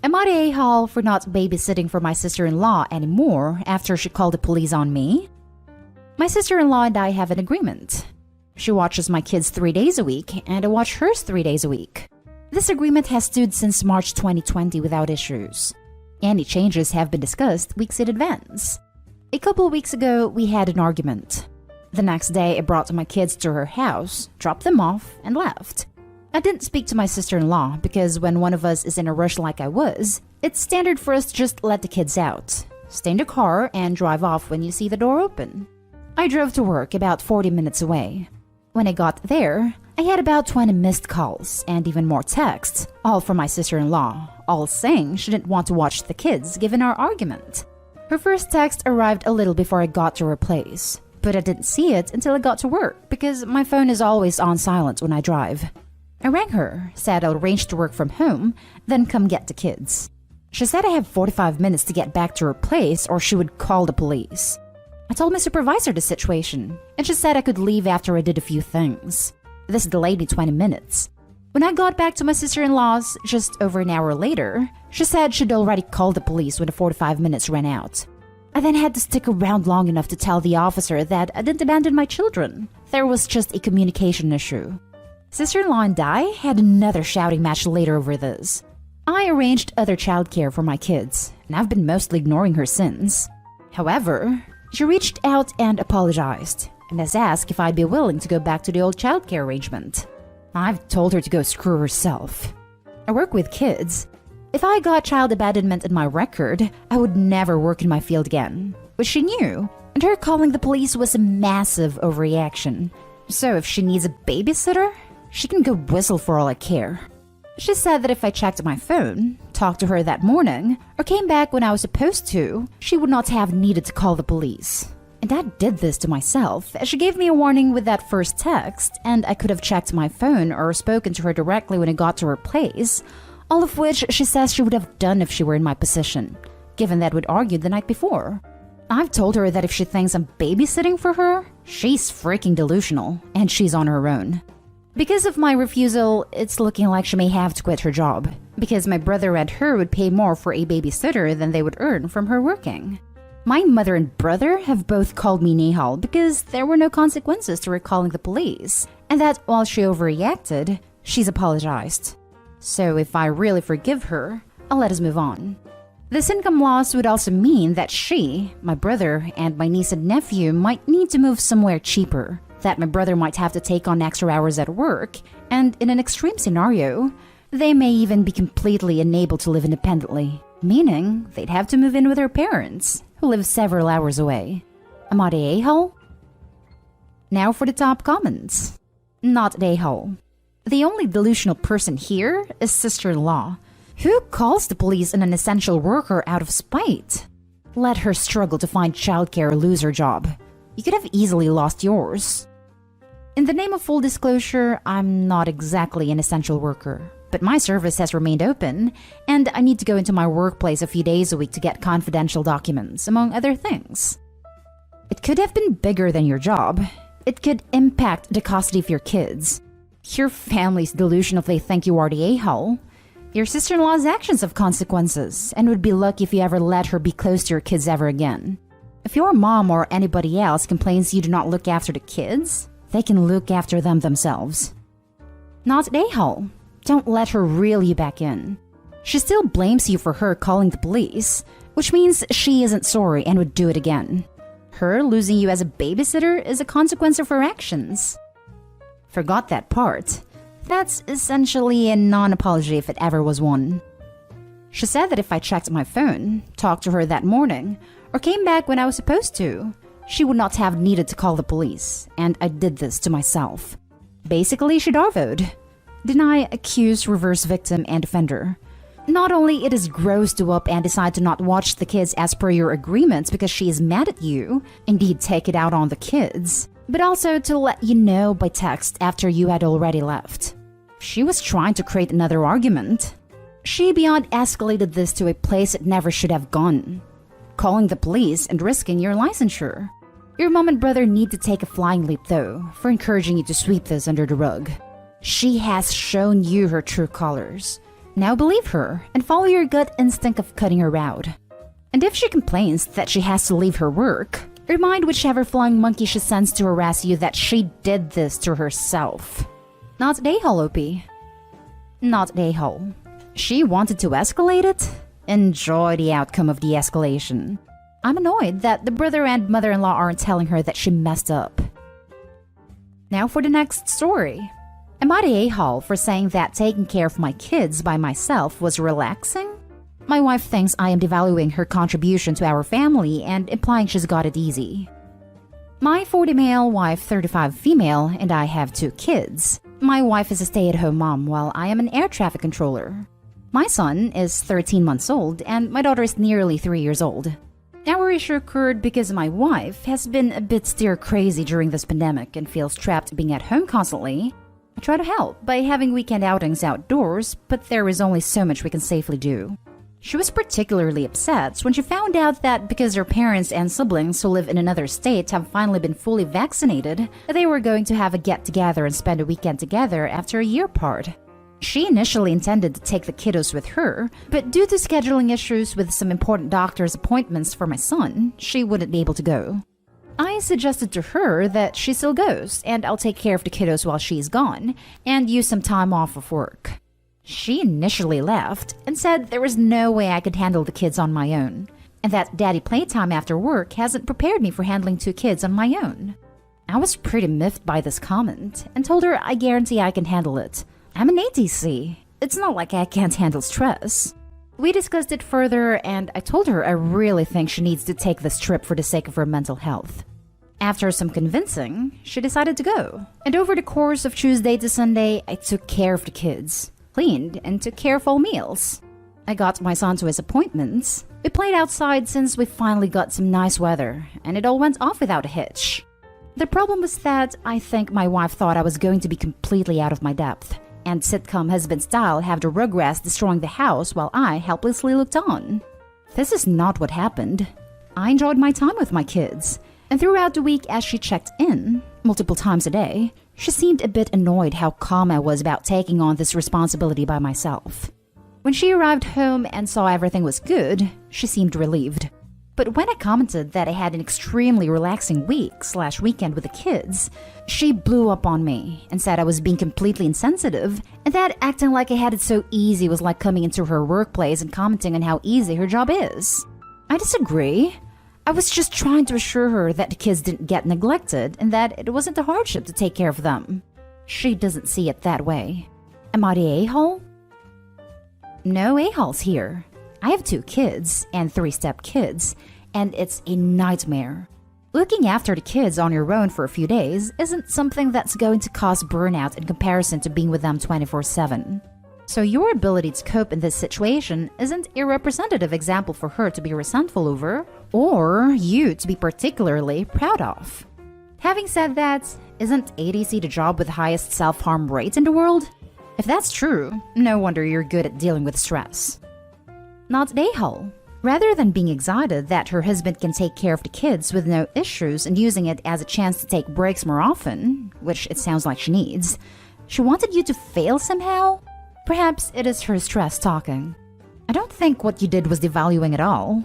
I'm at a for not babysitting for my sister-in-law anymore after she called the police on me. My sister-in-law and I have an agreement. She watches my kids 3 days a week, and I watch hers 3 days a week. This agreement has stood since March 2020 without issues. Any changes have been discussed weeks in advance. A couple weeks ago, we had an argument. The next day, I brought my kids to her house, dropped them off, and left. I didn't speak to my sister-in-law because when one of us is in a rush like I was, it's standard for us to just let the kids out, stay in the car, and drive off when you see the door open. I drove to work about 40 minutes away. When I got there, I had about 20 missed calls and even more texts, all from my sister-in-law, all saying she didn't want to watch the kids given our argument. Her first text arrived a little before I got to her place, but I didn't see it until I got to work because my phone is always on silent when I drive. I rang her, said I'll arrange to work from home, then come get the kids. She said I have 45 minutes to get back to her place or she would call the police. I told my supervisor the situation, and she said I could leave after I did a few things. This delayed me 20 minutes. When I got back to my sister-in-law's just over an hour later, she said she'd already called the police when the 45 minutes ran out. I then had to stick around long enough to tell the officer that I didn't abandon my children. There was just a communication issue. Sister-in-law and I had another shouting match later over this. I arranged other childcare for my kids, and I've been mostly ignoring her since. However, she reached out and apologized, and has asked if I'd be willing to go back to the old childcare arrangement. I've told her to go screw herself. I work with kids. If I got child abandonment in my record, I would never work in my field again, which she knew, and her calling the police was a massive overreaction. So if she needs a babysitter, she can go whistle for all I care. She said that if I checked my phone, talked to her that morning, or came back when I was supposed to, she would not have needed to call the police. And I did this to myself, as she gave me a warning with that first text, and I could have checked my phone or spoken to her directly when I got to her place, all of which she says she would have done if she were in my position, given that we'd argued the night before. I've told her that if she thinks I'm babysitting for her, she's freaking delusional, and she's on her own. Because of my refusal, it's looking like she may have to quit her job, because my brother and her would pay more for a babysitter than they would earn from her working. My mother and brother have both called me Nihal because there were no consequences to her calling the police, and that while she overreacted, she's apologized. So if I really forgive her, I'll let us move on. This income loss would also mean that she, my brother, and my niece and nephew might need to move somewhere cheaper, that my brother might have to take on extra hours at work, and in an extreme scenario, they may even be completely unable to live independently, meaning they'd have to move in with their parents, who live several hours away. Am I the a-hole? Now for the top comments. Not the a-hole. The only delusional person here is sister-in-law. Who calls the police on an essential worker out of spite? Let her struggle to find childcare or lose her job. You could have easily lost yours. In the name of full disclosure, I'm not exactly an essential worker, but my service has remained open, and I need to go into my workplace a few days a week to get confidential documents, among other things. It could have been bigger than your job. It could impact the custody of your kids. Your family's delusional if they think you are the a-hole. Your sister-in-law's actions have consequences, and would be lucky if you ever let her be close to your kids ever again. If your mom or anybody else complains you do not look after the kids, they can look after them themselves. Not an a-hole. Don't let her reel you back in. She still blames you for her calling the police, which means she isn't sorry and would do it again. Her losing you as a babysitter is a consequence of her actions. Forgot that part. That's essentially a non-apology if it ever was one. She said that if I checked my phone, talked to her that morning, or came back when I was supposed to, she would not have needed to call the police, and I did this to myself. Basically, she darvoed. Deny, accuse, reverse victim, and offender. Not only it is gross to up and decide to not watch the kids as per your agreements because she is mad at you, indeed take it out on the kids, but also to let you know by text after you had already left. She was trying to create another argument. She beyond escalated this to a place it never should have gone. Calling the police and risking your licensure. Your mom and brother need to take a flying leap though, for encouraging you to sweep this under the rug. She has shown you her true colors. Now believe her and follow your gut instinct of cutting her out. And if she complains that she has to leave her work, remind whichever flying monkey she sends to harass you that she did this to herself. Not a-hole, OP. Not a-hole. She wanted to escalate it? Enjoy the outcome of the escalation. I'm annoyed that the brother and mother-in-law aren't telling her that she messed up. Now for the next story. Am I the a-hole for saying that taking care of my kids by myself was relaxing? My wife thinks I am devaluing her contribution to our family and implying she's got it easy. My 40 male, wife 35 female, and I have 2 kids. My wife is a stay-at-home mom while I am an air traffic controller. My son is 13 months old and my daughter is nearly 3 years old. Our issue occurred because my wife has been a bit stir-crazy during this pandemic and feels trapped being at home constantly. I try to help by having weekend outings outdoors, but there is only so much we can safely do. She was particularly upset when she found out that because her parents and siblings who live in another state have finally been fully vaccinated, they were going to have a get-together and spend a weekend together after a year apart. She initially intended to take the kiddos with her, but due to scheduling issues with some important doctor's appointments for my son, she wouldn't be able to go. I suggested to her that she still goes, and I'll take care of the kiddos while she's gone, and use some time off of work. She initially laughed and said there was no way I could handle the kids on my own, and that daddy playtime after work hasn't prepared me for handling 2 kids on my own. I was pretty miffed by this comment, and told her I guarantee I can handle it. I'm an ATC. It's not like I can't handle stress. We discussed it further, and I told her I really think she needs to take this trip for the sake of her mental health. After some convincing, she decided to go. And over the course of Tuesday to Sunday, I took care of the kids, cleaned, and took care of all meals. I got my son to his appointments. We played outside since we finally got some nice weather, and it all went off without a hitch. The problem was that I think my wife thought I was going to be completely out of my depth, and sitcom husband style have the Rugrats destroying the house while I helplessly looked on. This is not what happened. I enjoyed my time with my kids, and throughout the week as she checked in, multiple times a day, she seemed a bit annoyed how calm I was about taking on this responsibility by myself. When she arrived home and saw everything was good, she seemed relieved. But when I commented that I had an extremely relaxing week/weekend with the kids, she blew up on me and said I was being completely insensitive and that acting like I had it so easy was like coming into her workplace and commenting on how easy her job is. I disagree. I was just trying to assure her that the kids didn't get neglected and that it wasn't a hardship to take care of them. She doesn't see it that way. Am I the a-hole? No a-holes here. I have 2 kids and 3 step-kids, and it's a nightmare. Looking after the kids on your own for a few days isn't something that's going to cause burnout in comparison to being with them 24/7. So your ability to cope in this situation isn't a representative example for her to be resentful over, or you to be particularly proud of. Having said that, isn't ADC the job with the highest self-harm rate in the world? If that's true, no wonder you're good at dealing with stress. Not a-hole. Rather than being excited that her husband can take care of the kids with no issues and using it as a chance to take breaks more often, which it sounds like she needs, she wanted you to fail somehow? Perhaps it is her stress talking. I don't think what you did was devaluing at all.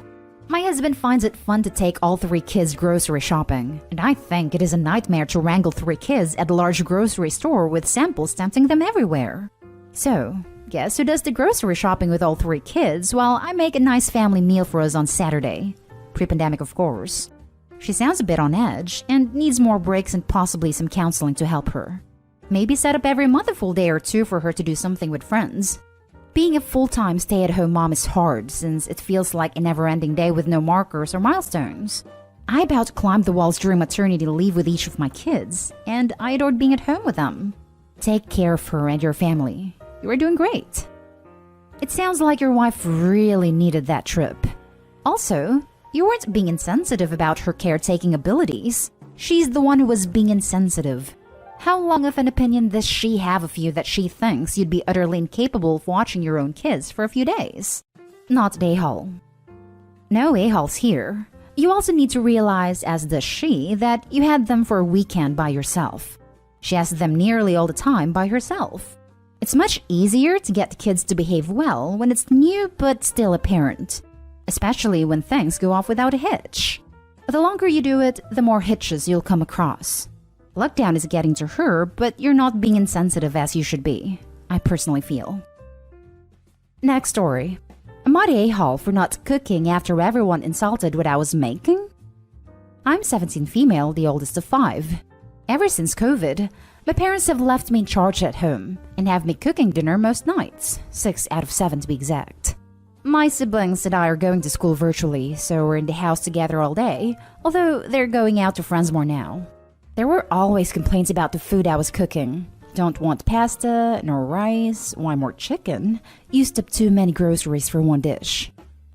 My husband finds it fun to take all 3 kids grocery shopping, and I think it is a nightmare to wrangle 3 kids at a large grocery store with samples tempting them everywhere. So, guess who does the grocery shopping with all 3 kids while I make a nice family meal for us on Saturday? Pre-pandemic, of course. She sounds a bit on edge and needs more breaks and possibly some counseling to help her. Maybe set up every month a full day or 2 for her to do something with friends. Being a full-time stay-at-home mom is hard since it feels like a never-ending day with no markers or milestones. I about climbed the walls during maternity leave with each of my kids, and I adored being at home with them. Take care of her and your family. You are doing great. It sounds like your wife really needed that trip. Also, you weren't being insensitive about her caretaking abilities. She's the one who was being insensitive. How long of an opinion does she have of you that she thinks you'd be utterly incapable of watching your own kids for a few days? Not a-hole. No a-holes here. You also need to realize, as does she, that you had them for a weekend by yourself. She has them nearly all the time by herself. It's much easier to get the kids to behave well when it's new but still apparent, especially when things go off without a hitch. The longer you do it, the more hitches you'll come across. Lockdown is getting to her, but you're not being insensitive as you should be, I personally feel. Next story. Am I the a-hole for not cooking after everyone insulted what I was making? I'm 17 female, the oldest of 5. Ever since COVID, my parents have left me in charge at home and have me cooking dinner most nights, 6 out of 7 to be exact. My siblings and I are going to school virtually, so we're in the house together all day, although they're going out to friends more now. There were always complaints about the food I was cooking. Don't want pasta, nor rice, why more chicken? Used up too many groceries for one dish.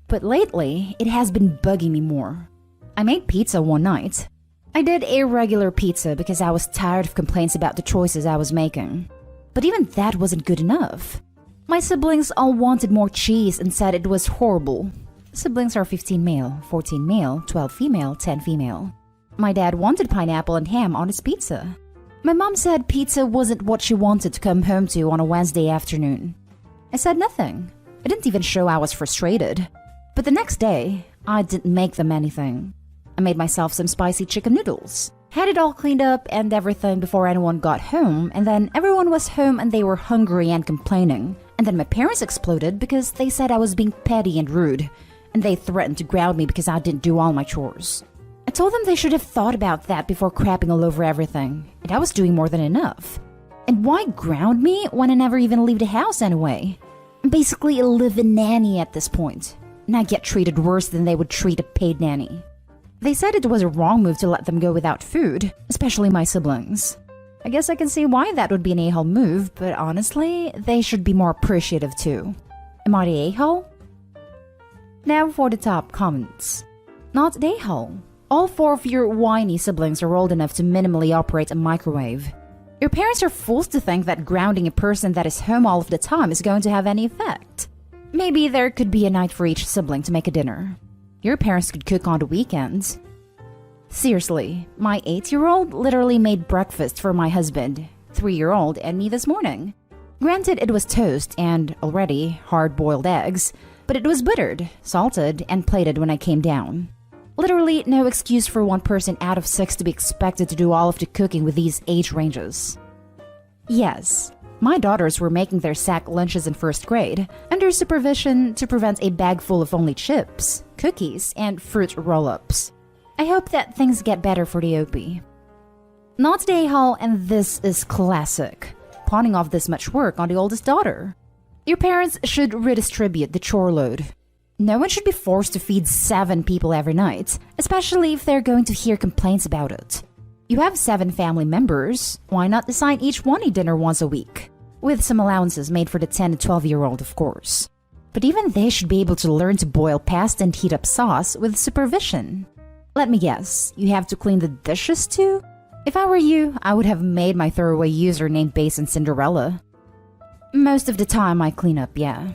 But lately, it has been bugging me more. I made pizza one night. I did a regular pizza because I was tired of complaints about the choices I was making. But even that wasn't good enough. My siblings all wanted more cheese and said it was horrible. Siblings are 15 male, 14 male, 12 female, 10 female. My dad wanted pineapple and ham on his pizza. My mom said pizza wasn't what she wanted to come home to on a Wednesday afternoon. I said nothing. I didn't even show I was frustrated. But the next day, I didn't make them anything. I made myself some spicy chicken noodles. Had it all cleaned up and everything before anyone got home, and then everyone was home and they were hungry and complaining. And then my parents exploded because they said I was being petty and rude, and they threatened to ground me because I didn't do all my chores. I told them they should have thought about that before crapping all over everything, and I was doing more than enough. And why ground me when I never even leave the house anyway? I'm basically a live-in nanny at this point, and I get treated worse than they would treat a paid nanny. They said it was a wrong move to let them go without food, especially my siblings. I guess I can see why that would be an a-hole move, but honestly, they should be more appreciative too. Am I the a-hole? Now for the top comments. Not the a-hole. All 4 of your whiny siblings are old enough to minimally operate a microwave. Your parents are fools to think that grounding a person that is home all of the time is going to have any effect. Maybe there could be a night for each sibling to make a dinner. Your parents could cook on the weekends. Seriously, my 8-year-old literally made breakfast for my husband, 3-year-old, and me this morning. Granted, it was toast and, already, hard-boiled eggs, but it was buttered, salted, and plated when I came down. Literally no excuse for one person out of 6 to be expected to do all of the cooking with these age ranges. Yes, my daughters were making their sack lunches in 1st grade, under supervision to prevent a bag full of only chips, cookies, and fruit roll-ups. I hope that things get better for the OP. Not the a-hole, and this is classic. Pawning off this much work on the oldest daughter. Your parents should redistribute the chore load. No one should be forced to feed 7 people every night, especially if they're going to hear complaints about it. You have 7 family members, why not assign each one a dinner once a week? With some allowances made for the 10 and 12-year-old, of course. But even they should be able to learn to boil pasta and heat up sauce with supervision. Let me guess, you have to clean the dishes too? If I were you, I would have made my throwaway username based on Cinderella. Most of the time I clean up, yeah.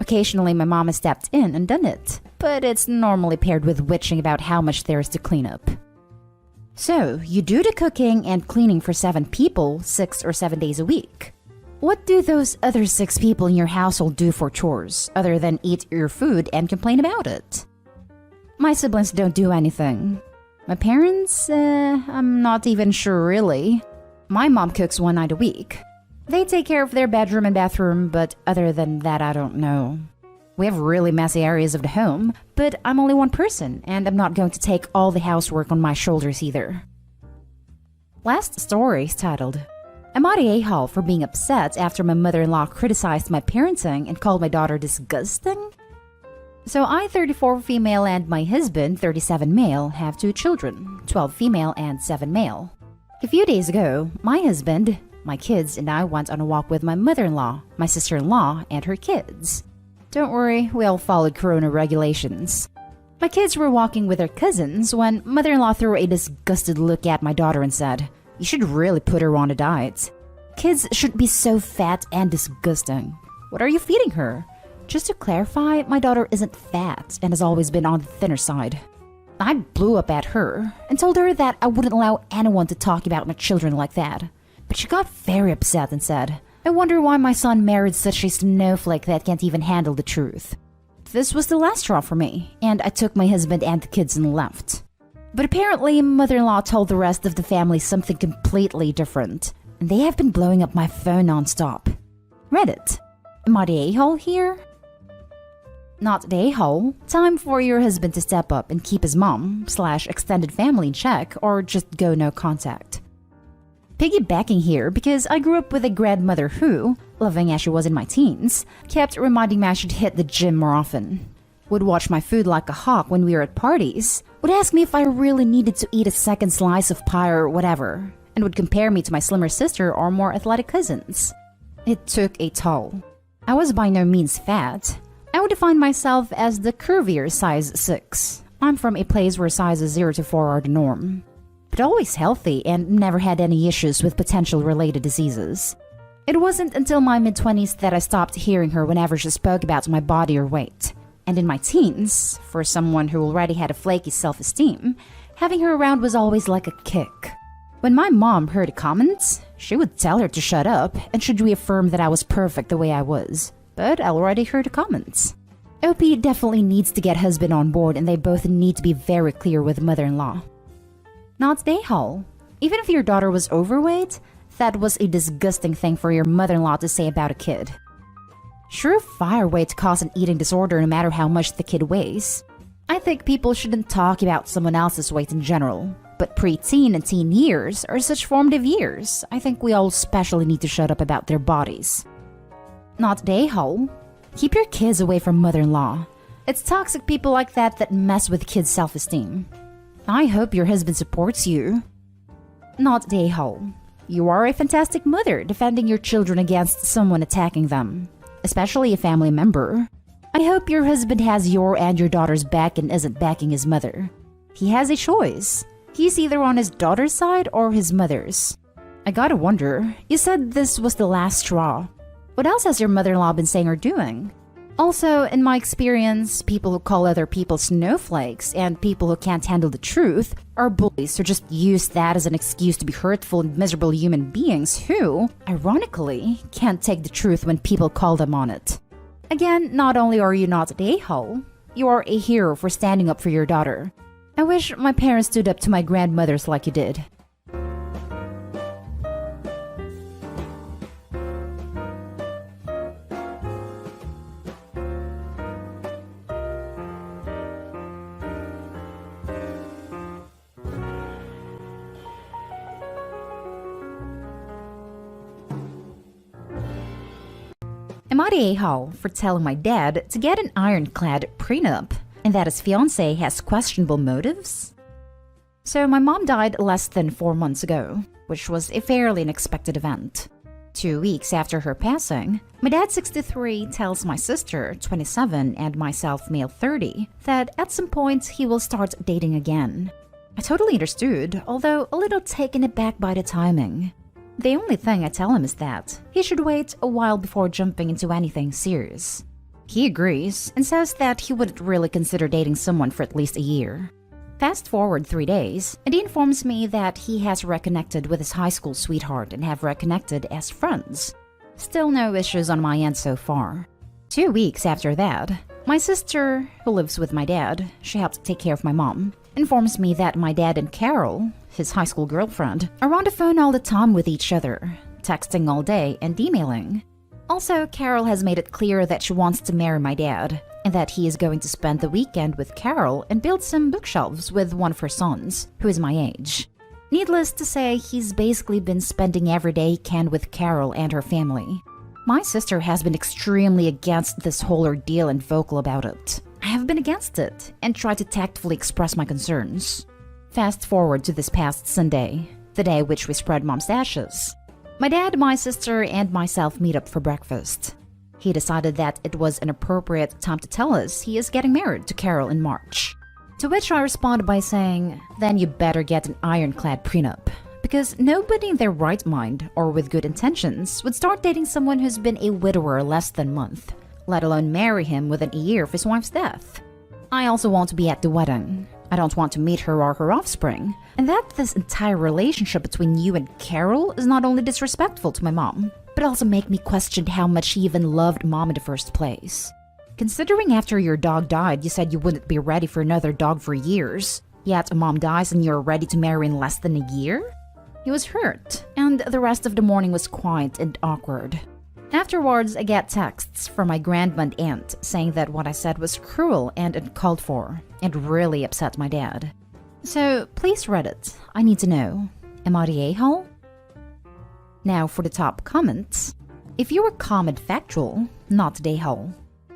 Occasionally my mom has stepped in and done it, but it's normally paired with witching about how much there is to clean up. So, you do the cooking and cleaning for 7 people 6 or 7 days a week. What do those other 6 people in your household do for chores, other than eat your food and complain about it? My siblings don't do anything. My parents, I'm not even sure really. My mom cooks 1 night a week. They take care of their bedroom and bathroom, but other than that, I don't know. We have really messy areas of the home, but I'm only one person, and I'm not going to take all the housework on my shoulders either. Last story is titled, Am I the a-hole for being upset after my mother-in-law criticized my parenting and called my daughter disgusting? So I, 34 female, and my husband, 37 male, have 2 children, 12 female and 7 male. A few days ago, my husband, my kids, and I went on a walk with my mother-in-law, my sister-in-law, and her kids. Don't worry, we all followed corona regulations. My kids were walking with their cousins when mother-in-law threw a disgusted look at my daughter and said, "You should really put her on a diet. Kids should be so fat and disgusting. What are you feeding her?" Just to clarify, my daughter isn't fat and has always been on the thinner side. I blew up at her and told her that I wouldn't allow anyone to talk about my children like that. But she got very upset and said, I wonder why my son married such a snowflake that can't even handle the truth. This was the last straw for me, and I took my husband and the kids and left. But apparently, mother-in-law told the rest of the family something completely different, and they have been blowing up my phone non-stop. Reddit. Am I the a-hole here? Not the a-hole. Time for your husband to step up and keep his mom/extended family in check, or just go no contact. Piggybacking here because I grew up with a grandmother who, loving as she was in my teens, kept reminding me I should hit the gym more often. Would watch my food like a hawk when we were at parties, would ask me if I really needed to eat a second slice of pie or whatever, and would compare me to my slimmer sister or more athletic cousins. It took a toll. I was by no means fat. I would define myself as the curvier size 6. I'm from a place where sizes 0 to 4 are the norm. But always healthy and never had any issues with potential related diseases. It wasn't until my mid-20s that I stopped hearing her whenever she spoke about my body or weight. And in my teens, for someone who already had a flaky self-esteem, having her around was always like a kick. When my mom heard a comment, she would tell her to shut up and should reaffirm that I was perfect the way I was. But I already heard the comments. OP definitely needs to get husband on board, and they both need to be very clear with mother-in-law. Not the a-hole. Even if your daughter was overweight, that was a disgusting thing for your mother-in-law to say about a kid. Surefire way to cause an eating disorder no matter how much the kid weighs. I think people shouldn't talk about someone else's weight in general, but preteen and teen years are such formative years. I think we all especially need to shut up about their bodies. Not the a-hole. Keep your kids away from mother-in-law. It's toxic people like that mess with kids' self-esteem. I hope your husband supports you. Not the a-hole. You are a fantastic mother defending your children against someone attacking them, especially a family member. I hope your husband has your and your daughter's back and isn't backing his mother. He has a choice. He's either on his daughter's side or his mother's. I gotta wonder, you said this was the last straw. What else has your mother-in-law been saying or doing? Also, in my experience, people who call other people snowflakes and people who can't handle the truth are bullies who just use that as an excuse to be hurtful and miserable human beings who, ironically, can't take the truth when people call them on it. Again, not only are you not the a-hole, you are a hero for standing up for your daughter. I wish my parents stood up to my grandmothers like you did. Am I the a-hole for telling my dad to get an ironclad prenup and that his fiancé has questionable motives? So my mom died less than 4 months ago, which was a fairly unexpected event. 2 weeks after her passing, my dad 63 tells my sister 27 and myself male 30 that at some point he will start dating again. I totally understood, although a little taken aback by the timing. The only thing I tell him is that he should wait a while before jumping into anything serious. He agrees and says that he wouldn't really consider dating someone for at least a year. Fast forward 3 days, and he informs me that he has reconnected with his high school sweetheart and have reconnected as friends. Still no issues on my end so far. 2 weeks after that, my sister, who lives with my dad, she helps take care of my mom, informs me that my dad and Carol, his high school girlfriend, are on the phone all the time with each other, texting all day and emailing. Also, Carol has made it clear that she wants to marry my dad, and that he is going to spend the weekend with Carol and build some bookshelves with one of her sons, who is my age. Needless to say, he's basically been spending every day he can with Carol and her family. My sister has been extremely against this whole ordeal and vocal about it. I have been against it and tried to tactfully express my concerns. Fast forward to this past Sunday, the day which we spread mom's ashes. My dad, my sister, and myself meet up for breakfast. He decided that it was an appropriate time to tell us he is getting married to Carol in March. To which I responded by saying, then you better get an ironclad prenup, because nobody in their right mind or with good intentions would start dating someone who's been a widower less than a month, let alone marry him within a year of his wife's death. I also want to be at the wedding. I don't want to meet her or her offspring, and that this entire relationship between you and Carol is not only disrespectful to my mom, but but also make me question how much he even loved mom in the first place. Considering after your dog died, you said you wouldn't be ready for another dog for years, yet mom dies and you're ready to marry in less than a year? He was hurt, and the rest of the morning was quiet and awkward. Afterwards, I get texts from my grandma and aunt saying that what I said was cruel and uncalled for, and really upset my dad. So, please Reddit, I need to know, am I the a-hole? Now for the top comments. If you were calm and factual, not the a-hole.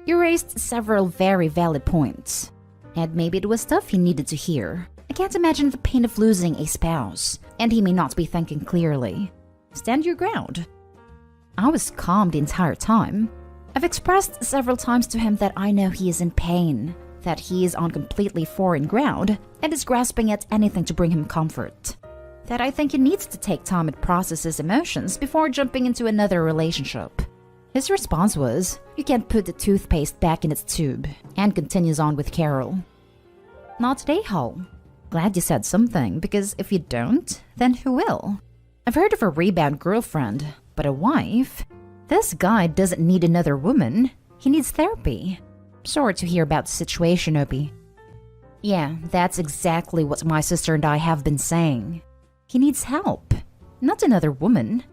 You raised several very valid points. And maybe it was tough he needed to hear. I can't imagine the pain of losing a spouse, and he may not be thinking clearly. Stand your ground. I was calm the entire time. I've expressed several times to him that I know he is in pain, that he is on completely foreign ground, and is grasping at anything to bring him comfort. That I think he needs to take time and process his emotions before jumping into another relationship. His response was, "You can't put the toothpaste back in its tube," and continues on with Carol. Not today, Hall. Glad you said something, because if you don't, then who will? I've heard of a rebound girlfriend, but a wife? This guy doesn't need another woman. He needs therapy. Sorry to hear about the situation, Opie. Yeah, that's exactly what my sister and I have been saying. He needs help, not another woman.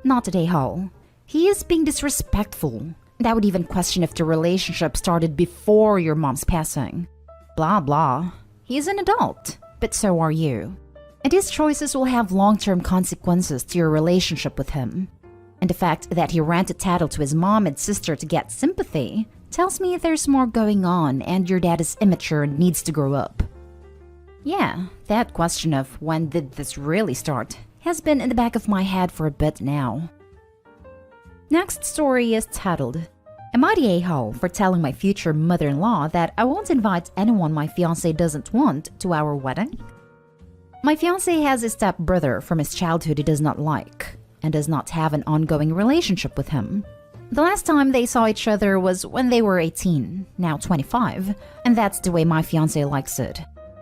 Not today, Hall. He is being disrespectful, and I would even question if the relationship started before your mom's passing. Blah blah. He is an adult, but so are you. And his choices will have long-term consequences to your relationship with him. And the fact that he ranted tattle to his mom and sister to get sympathy tells me there's more going on and your dad is immature and needs to grow up. Yeah, that question of when did this really start has been in the back of my head for a bit now. Next story is titled, Am I the a-hole for telling my future mother-in-law that I won't invite anyone my fiancé doesn't want to our wedding? My fiancé has a stepbrother from his childhood he does not like, and does not have an ongoing relationship with him. The last time they saw each other was when they were 18, now 25, and that's the way my fiancé likes it.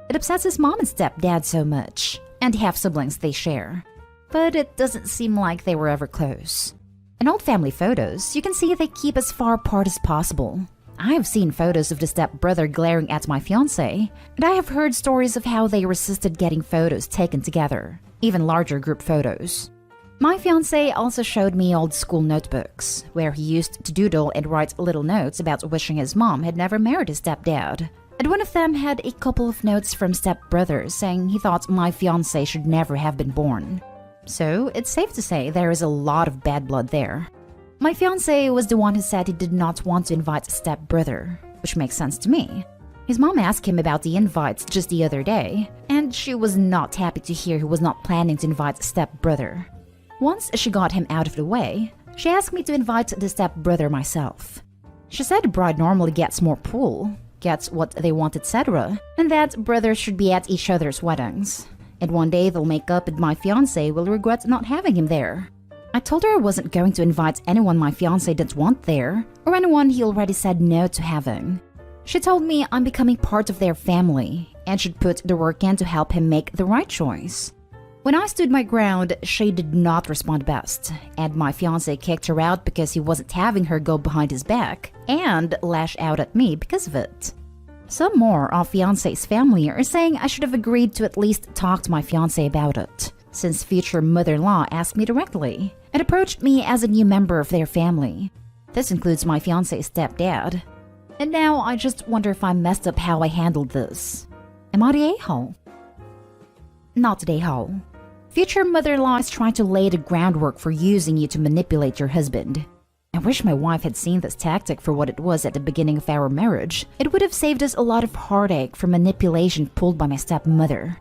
It upsets his mom and stepdad so much, and the half-siblings they share. But it doesn't seem like they were ever close. In old family photos, you can see they keep as far apart as possible. I have seen photos of the stepbrother glaring at my fiancé, and I have heard stories of how they resisted getting photos taken together, even larger group photos. My fiancé also showed me old school notebooks, where he used to doodle and write little notes about wishing his mom had never married his stepdad. And one of them had a couple of notes from stepbrother saying he thought my fiancé should never have been born. So it's safe to say there is a lot of bad blood there. My fiancé was the one who said he did not want to invite stepbrother, which makes sense to me. His mom asked him about the invites just the other day, and she was not happy to hear he was not planning to invite stepbrother. Once she got him out of the way, she asked me to invite the stepbrother myself. She said the bride normally gets more pull, gets what they want, etc., and that brothers should be at each other's weddings. And one day they'll make up and my fiancé will regret not having him there. I told her I wasn't going to invite anyone my fiancé didn't want there, or anyone he already said no to having. She told me I'm becoming part of their family, and should put the work in to help him make the right choice. When I stood my ground, she did not respond best, and my fiancé kicked her out because he wasn't having her go behind his back, and lash out at me because of it. Some more of fiancé's family are saying I should have agreed to at least talk to my fiancé about it, since future mother-in-law asked me directly, and approached me as a new member of their family. This includes my fiancé's stepdad. And now I just wonder if I messed up how I handled this. Am I the a-hole? Not the a-hole. Future mother-in-law is trying to lay the groundwork for using you to manipulate your husband. I wish my wife had seen this tactic for what it was at the beginning of our marriage. It would have saved us a lot of heartache from manipulation pulled by my stepmother.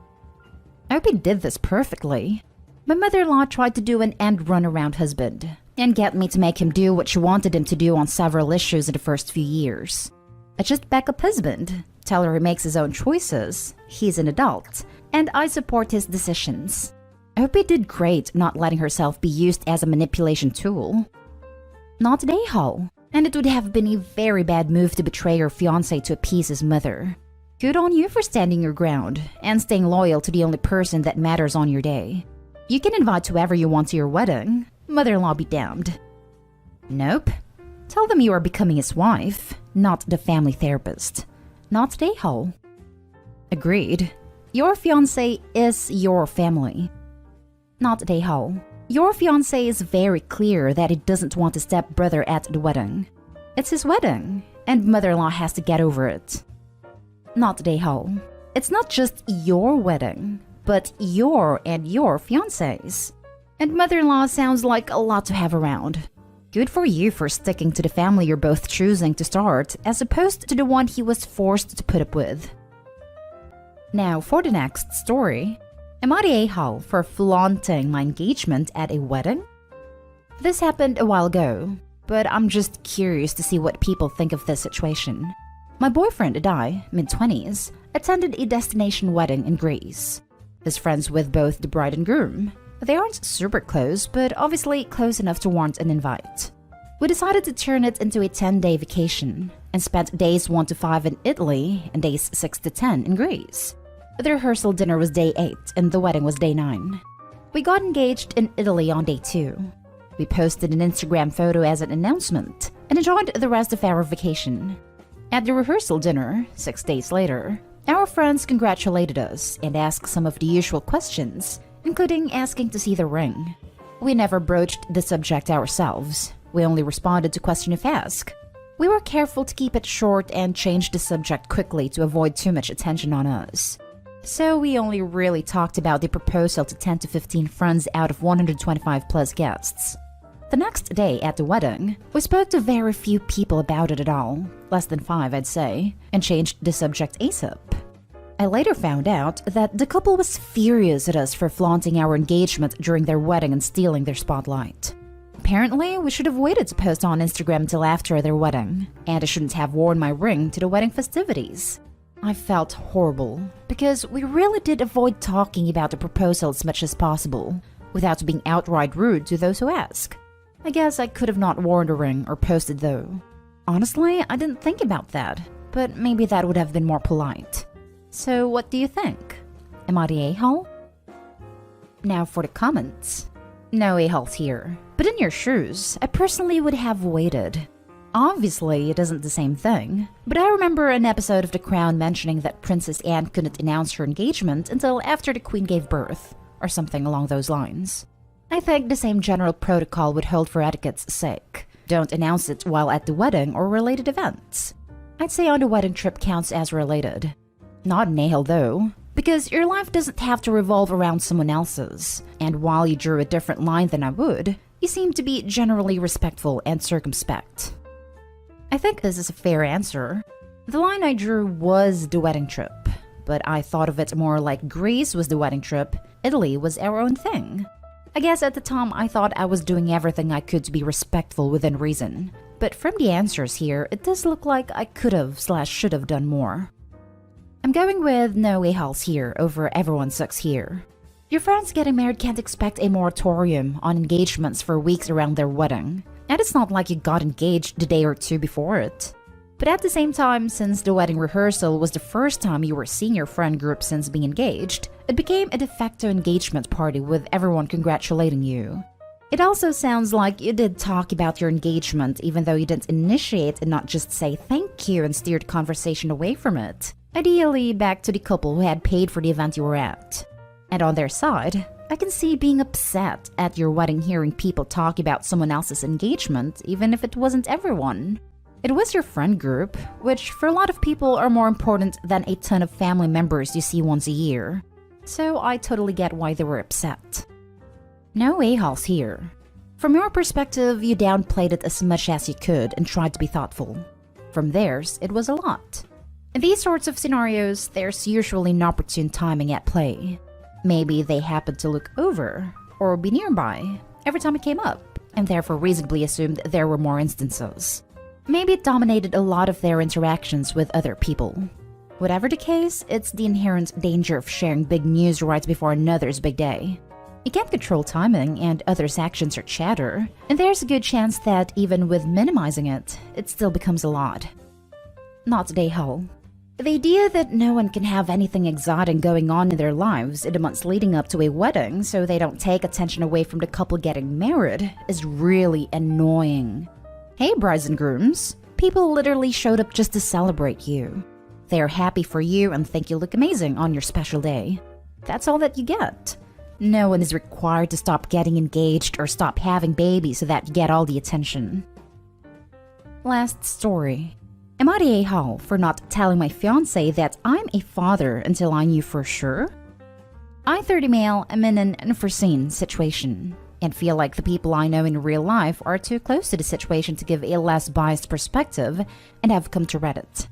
I hope he did this perfectly. My mother-in-law tried to do an end run around husband, and get me to make him do what she wanted him to do on several issues in the first few years. I just back up husband, tell her he makes his own choices, he's an adult, and I support his decisions. I hope he did great not letting herself be used as a manipulation tool. Not an a-hole, and it would have been a very bad move to betray your fiancé to appease his mother. Good on you for standing your ground, and staying loyal to the only person that matters on your day. You can invite whoever you want to your wedding, Mother-in-law be damned. Nope. Tell them you are becoming his wife, not the family therapist. Not the a-hole. Agreed. Your fiancé is your family. Not the a-hole. Your fiancé is very clear that he doesn't want a stepbrother at the wedding. It's his wedding, and mother-in-law has to get over it. Not the a-hole. It's not just your wedding, but your and your fiancé's. And mother-in-law sounds like a lot to have around. Good for you for sticking to the family you're both choosing to start, as opposed to the one he was forced to put up with. Now for the next story. Am I the a-hole for flaunting my engagement at a wedding? This happened a while ago, but I'm just curious to see what people think of this situation. My boyfriend and I, mid-20s, attended a destination wedding in Greece. He's friends with both the bride and groom. They aren't super close, but obviously close enough to warrant an invite. We decided to turn it into a 10-day vacation and spent days 1 to 5 in Italy and days 6 to 10 in Greece. The rehearsal dinner was day 8 and the wedding was day 9. We got engaged in Italy on day 2. We posted an Instagram photo as an announcement and enjoyed the rest of our vacation. At the rehearsal dinner, 6 days later, our friends congratulated us and asked some of the usual questions, including asking to see the ring. We never broached the subject ourselves. We only responded to question if asked. We were careful to keep it short and changed the subject quickly to avoid too much attention on us. So we only really talked about the proposal to 10 to 15 friends out of 125 plus guests. The next day at the wedding, we spoke to very few people about it at all, less than 5 I'd say, and changed the subject ASAP. I later found out that the couple was furious at us for flaunting our engagement during their wedding and stealing their spotlight. Apparently, we should have waited to post on Instagram until after their wedding, and I shouldn't have worn my ring to the wedding festivities. I felt horrible, because we really did avoid talking about the proposal as much as possible, without being outright rude to those who ask. I guess I could have not worn the ring or posted though. Honestly, I didn't think about that, but maybe that would have been more polite. So what do you think? Am I the a-hole? Now for the comments. No a-holes here, but in your shoes, I personally would have waited. Obviously, it isn't the same thing, but I remember an episode of The Crown mentioning that Princess Anne couldn't announce her engagement until after the Queen gave birth, or something along those lines. I think the same general protocol would hold for etiquette's sake. Don't announce it while at the wedding or related events. I'd say on the wedding trip counts as related. Not an a-hole though, because your life doesn't have to revolve around someone else's, and while you drew a different line than I would, you seem to be generally respectful and circumspect. I think this is a fair answer. The line I drew was the wedding trip, but I thought of it more like Greece was the wedding trip, Italy was our own thing. I guess at the time I thought I was doing everything I could to be respectful within reason, but from the answers here, it does look like I could have / should have done more. I'm going with no a-holes here over everyone sucks here. Your friends getting married can't expect a moratorium on engagements for weeks around their wedding. And it's not like you got engaged the day or 2 before it. But at the same time, since the wedding rehearsal was the first time you were seeing your friend group since being engaged, it became a de facto engagement party with everyone congratulating you. It also sounds like you did talk about your engagement even though you didn't initiate and not just say thank you and steer the conversation away from it. Ideally, back to the couple who had paid for the event you were at. And on their side, I can see being upset at your wedding hearing people talk about someone else's engagement, even if it wasn't everyone. It was your friend group, which for a lot of people are more important than a ton of family members you see once a year. So I totally get why they were upset. No a-holes here. From your perspective, you downplayed it as much as you could and tried to be thoughtful. From theirs, it was a lot. In these sorts of scenarios, there's usually an opportune timing at play. Maybe they happened to look over, or be nearby, every time it came up, and therefore reasonably assumed there were more instances. Maybe it dominated a lot of their interactions with other people. Whatever the case, it's the inherent danger of sharing big news right before another's big day. You can't control timing, and others' actions are chatter, and there's a good chance that even with minimizing it, it still becomes a lot. Not the a-hole. The idea that no one can have anything exciting going on in their lives in the months leading up to a wedding so they don't take attention away from the couple getting married is really annoying. Hey brides and grooms, people literally showed up just to celebrate you. They are happy for you and think you look amazing on your special day. That's all that you get. No one is required to stop getting engaged or stop having babies so that you get all the attention. Last story. Am I the a-hole for not telling my fiancé that I'm a father until I knew for sure? I, 30 male, am in an unforeseen situation and feel like the people I know in real life are too close to the situation to give a less biased perspective and have come to Reddit.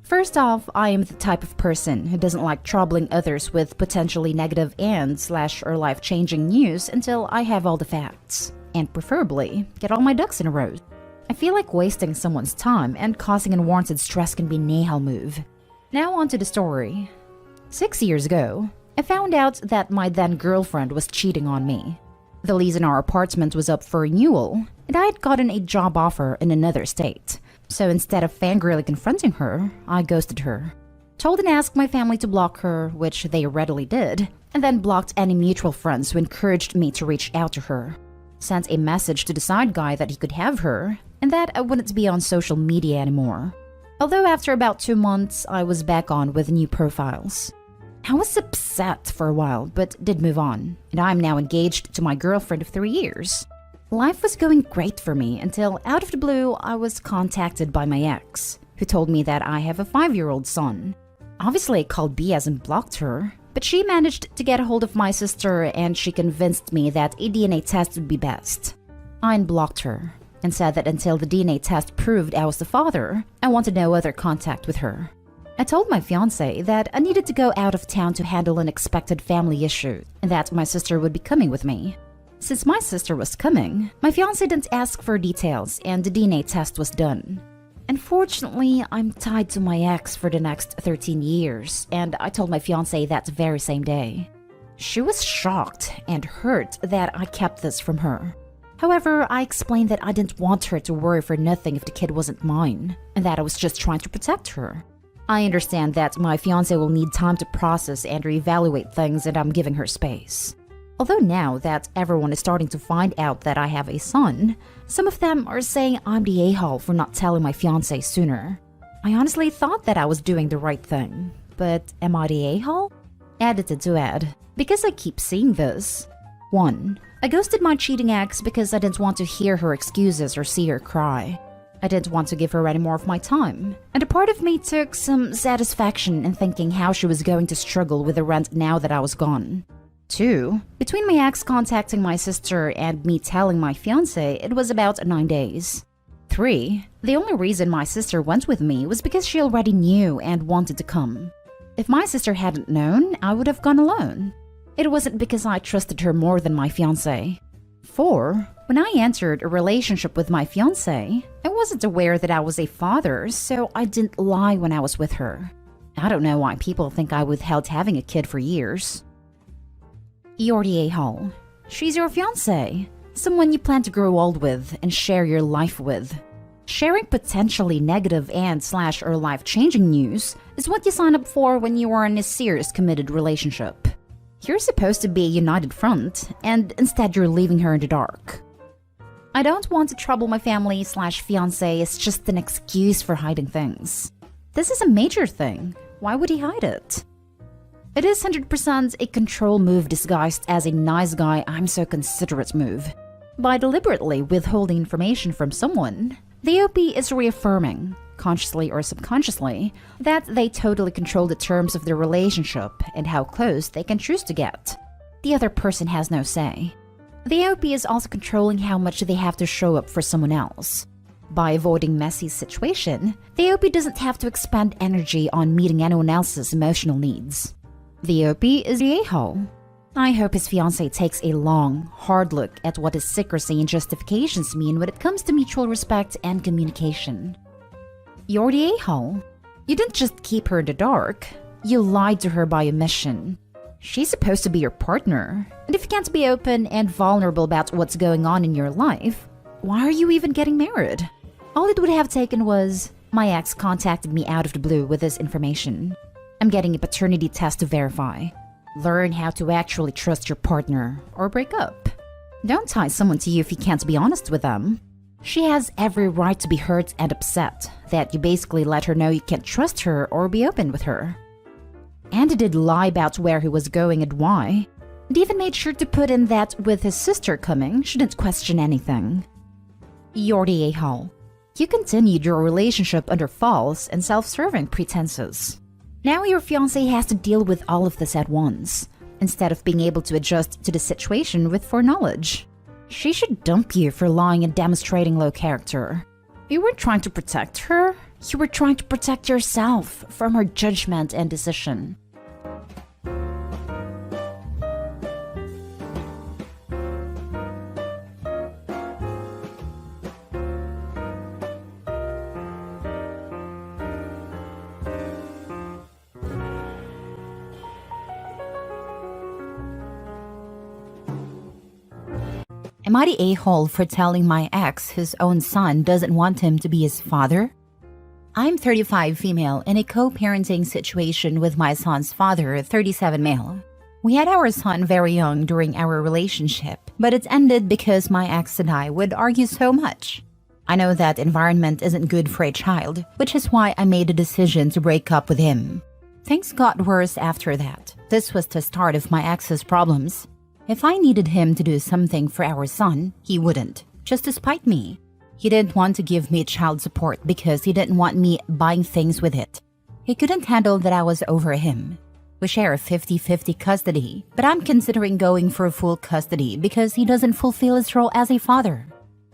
First off, I am the type of person who doesn't like troubling others with potentially negative and/or life-changing news until I have all the facts, and preferably get all my ducks in a row. I feel like wasting someone's time and causing unwarranted stress can be an a-hole move. Now on to the story. 6 years ago, I found out that my then girlfriend was cheating on me. The lease in our apartment was up for renewal, and I had gotten a job offer in another state. So instead of fangirly confronting her, I ghosted her. Told and asked my family to block her, which they readily did, and then blocked any mutual friends who encouraged me to reach out to her. Sent a message to the side guy that he could have her, and that I wouldn't be on social media anymore. Although after about 2 months, I was back on with new profiles. I was upset for a while, but did move on, and I'm now engaged to my girlfriend of 3 years. Life was going great for me until, out of the blue, I was contacted by my ex, who told me that I have a 5-year-old son. Obviously, I called BS and blocked her, but she managed to get a hold of my sister and she convinced me that a DNA test would be best. I unblocked her and said that until the DNA test proved I was the father, I wanted no other contact with her. I told my fiancé that I needed to go out of town to handle an unexpected family issue and that my sister would be coming with me. Since my sister was coming, my fiancé didn't ask for details and the DNA test was done. Unfortunately, I'm tied to my ex for the next 13 years, and I told my fiancé that very same day. She was shocked and hurt that I kept this from her. However, I explained that I didn't want her to worry for nothing if the kid wasn't mine, and that I was just trying to protect her. I understand that my fiancé will need time to process and reevaluate things, and I'm giving her space. Although now that everyone is starting to find out that I have a son, some of them are saying I'm the a-hole for not telling my fiancé sooner. I honestly thought that I was doing the right thing, but am I the a-hole? Edited to add, because I keep seeing this. 1. I ghosted my cheating ex because I didn't want to hear her excuses or see her cry. I didn't want to give her any more of my time, and a part of me took some satisfaction in thinking how she was going to struggle with the rent now that I was gone. 2. Between my ex contacting my sister and me telling my fiancé, it was about 9 days. 3. The only reason my sister went with me was because she already knew and wanted to come. If my sister hadn't known, I would have gone alone. It wasn't because I trusted her more than my fiancé. 4. When I entered a relationship with my fiancé, I wasn't aware that I was a father, so I didn't lie when I was with her. I don't know why people think I withheld having a kid for years. You're the a-hole. She's your fiancé, someone you plan to grow old with and share your life with. Sharing potentially negative and/or life-changing news is what you sign up for when you are in a serious committed relationship. You're supposed to be a united front, and instead you're leaving her in the dark. I don't want to trouble my family/fiancé, it's just an excuse for hiding things. This is a major thing. Why would he hide it? It is 100% a control move disguised as a nice guy, I'm so considerate move. By deliberately withholding information from someone, the OP is reaffirming, consciously or subconsciously, that they totally control the terms of their relationship and how close they can choose to get. The other person has no say. The OP is also controlling how much they have to show up for someone else. By avoiding messy situation, the OP doesn't have to expend energy on meeting anyone else's emotional needs. The OP is the a-hole. I hope his fiancé takes a long, hard look at what his secrecy and justifications mean when it comes to mutual respect and communication. You're the a-hole. You didn't just keep her in the dark, you lied to her by omission. She's supposed to be your partner, and if you can't be open and vulnerable about what's going on in your life, why are you even getting married? All it would have taken was My ex contacted me out of the blue with this information. I'm getting a paternity test to verify. Learn how to actually trust your partner or break up. Don't tie someone to you if you can't be honest with them. She has every right to be hurt and upset that you basically let her know you can't trust her or be open with her. And he did lie about where he was going and why. And even made sure to put in that with his sister coming, shouldn't question anything. You're the a-hole. You continued your relationship under false and self-serving pretenses. Now your fiancé has to deal with all of this at once, instead of being able to adjust to the situation with foreknowledge. She should dump you for lying and demonstrating low character. You weren't trying to protect her, you were trying to protect yourself from her judgment and decision. Am I the a-hole for telling my ex his own son doesn't want him to be his father? I'm 35 female in a co-parenting situation with my son's father, 37 male. We had our son very young during our relationship, but it ended because my ex and I would argue so much. I know that environment isn't good for a child, which is why I made a decision to break up with him. Things got worse after that. This was the start of my ex's problems. If I needed him to do something for our son, he wouldn't, just to spite me. He didn't want to give me child support because he didn't want me buying things with it. He couldn't handle that I was over him. We share 50-50 custody, but I'm considering going for full custody because he doesn't fulfill his role as a father.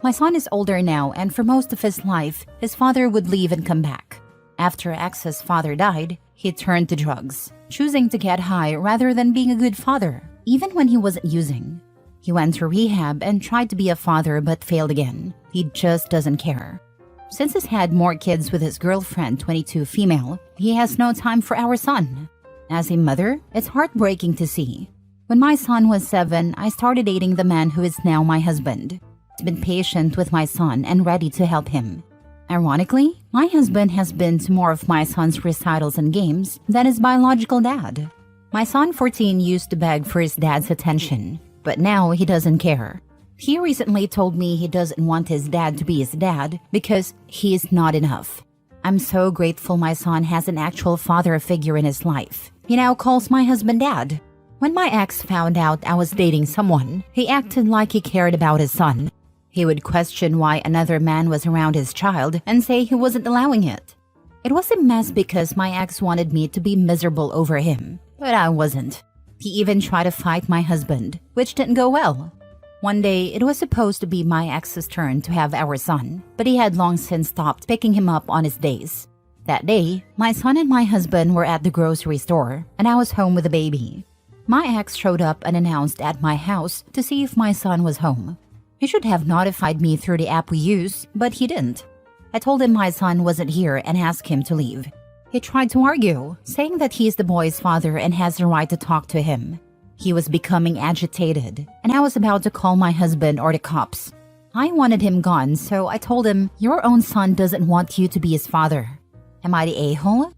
My son is older now, and for most of his life, his father would leave and come back. After ex's father died, he turned to drugs, choosing to get high rather than being a good father. Even when he wasn't using. He went to rehab and tried to be a father but failed again. He just doesn't care. Since he's had more kids with his girlfriend, 22 female, he has no time for our son. As a mother, it's heartbreaking to see. When my son was 7, I started dating the man who is now my husband. He's been patient with my son and ready to help him. Ironically, my husband has been to more of my son's recitals and games than his biological dad. My son 14 used to beg for his dad's attention, but now he doesn't care. He recently told me he doesn't want his dad to be his dad because he is not enough. I'm so grateful my son has an actual father figure in his life. He now calls my husband dad. When my ex found out I was dating someone, he acted like he cared about his son. He would question why another man was around his child and say he wasn't allowing it. It was a mess because my ex wanted me to be miserable over him. But I wasn't. He even tried to fight my husband, which didn't go well. One day, it was supposed to be my ex's turn to have our son, but he had long since stopped picking him up on his days. That day, my son and my husband were at the grocery store, and I was home with the baby. My ex showed up unannounced at my house to see if my son was home. He should have notified me through the app we use, but he didn't. I told him my son wasn't here and asked him to leave. He tried to argue, saying that he's the boy's father and has the right to talk to him. He was becoming agitated, and I was about to call my husband or the cops. I wanted him gone, so I told him, your own son doesn't want you to be his father. Am I the a-hole?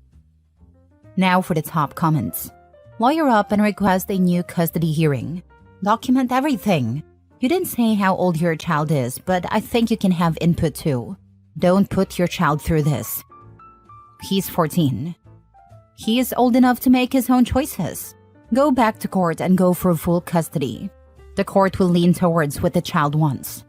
Now for the top comments. Lawyer up and request a new custody hearing. Document everything. You didn't say how old your child is, but I think you can have input too. Don't put your child through this. He's 14. He is old enough to make his own choices. Go back to court and go for full custody. The court will lean towards what the child wants.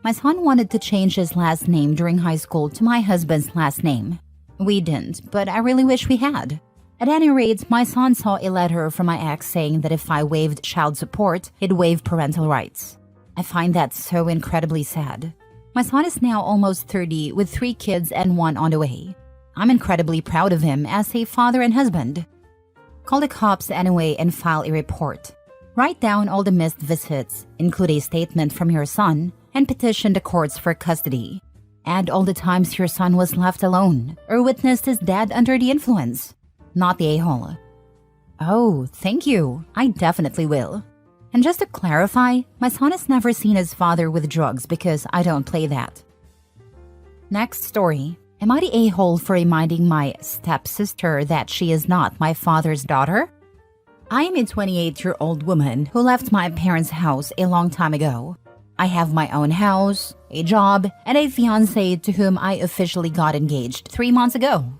My son wanted to change his last name during high school to my husband's last name. We didn't, but I really wish we had. At any rate, my son saw a letter from my ex saying that if I waived child support, he'd waive parental rights. I find that so incredibly sad. My son is now almost 30 with 3 kids and 1 on the way. I'm incredibly proud of him as a father and husband. Call the cops anyway and file a report. Write down all the missed visits, include a statement from your son, and petition the courts for custody. Add all the times your son was left alone or witnessed his dad under the influence. Not the a-hole. Oh, thank you. I definitely will. And just to clarify, my son has never seen his father with drugs because I don't play that. Next story. Am I the a-hole for reminding my stepsister that she is not my father's daughter? I am a 28-year-old woman who left my parents' house a long time ago. I have my own house, a job, and a fiancé to whom I officially got engaged 3 months ago.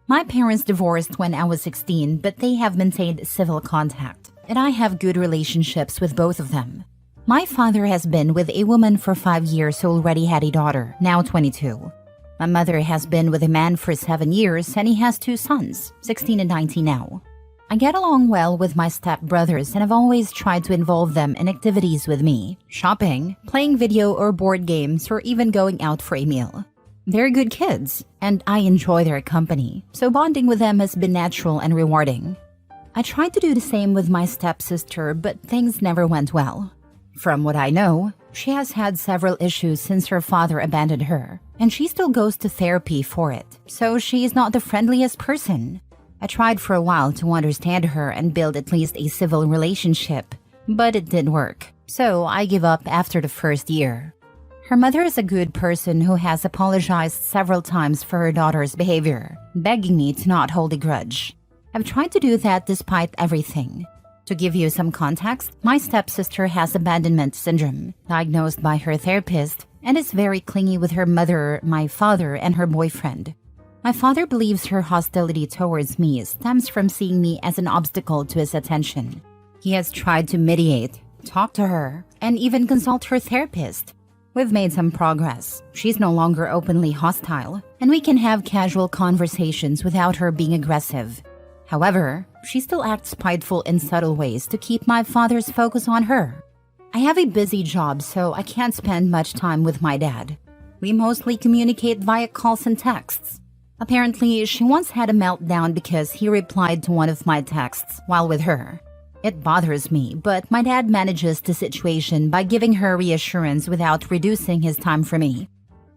My parents divorced when I was 16, but they have maintained civil contact, and I have good relationships with both of them. My father has been with a woman for 5 years who already had a daughter, now 22. My mother has been with a man for 7 years, and he has 2 sons, 16 and 19 now. I get along well with my stepbrothers, and I've always tried to involve them in activities with me, shopping, playing video or board games, or even going out for a meal. They're good kids, and I enjoy their company, so bonding with them has been natural and rewarding. I tried to do the same with my stepsister, but things never went well. From what I know, she has had several issues since her father abandoned her, and she still goes to therapy for it, so she is not the friendliest person. I tried for a while to understand her and build at least a civil relationship, but it didn't work, so I gave up after the first year. Her mother is a good person who has apologized several times for her daughter's behavior, begging me to not hold a grudge. I've tried to do that despite everything. To give you some context, my stepsister has abandonment syndrome, diagnosed by her therapist, and is very clingy with her mother, my father, and her boyfriend. My father believes her hostility towards me stems from seeing me as an obstacle to his attention. He has tried to mediate, talk to her, and even consult her therapist. We've made some progress. She's no longer openly hostile, and we can have casual conversations without her being aggressive. However, she still acts spiteful in subtle ways to keep my father's focus on her. I have a busy job, so I can't spend much time with my dad. We mostly communicate via calls and texts. Apparently, she once had a meltdown because he replied to one of my texts while with her. It bothers me, but my dad manages the situation by giving her reassurance without reducing his time for me.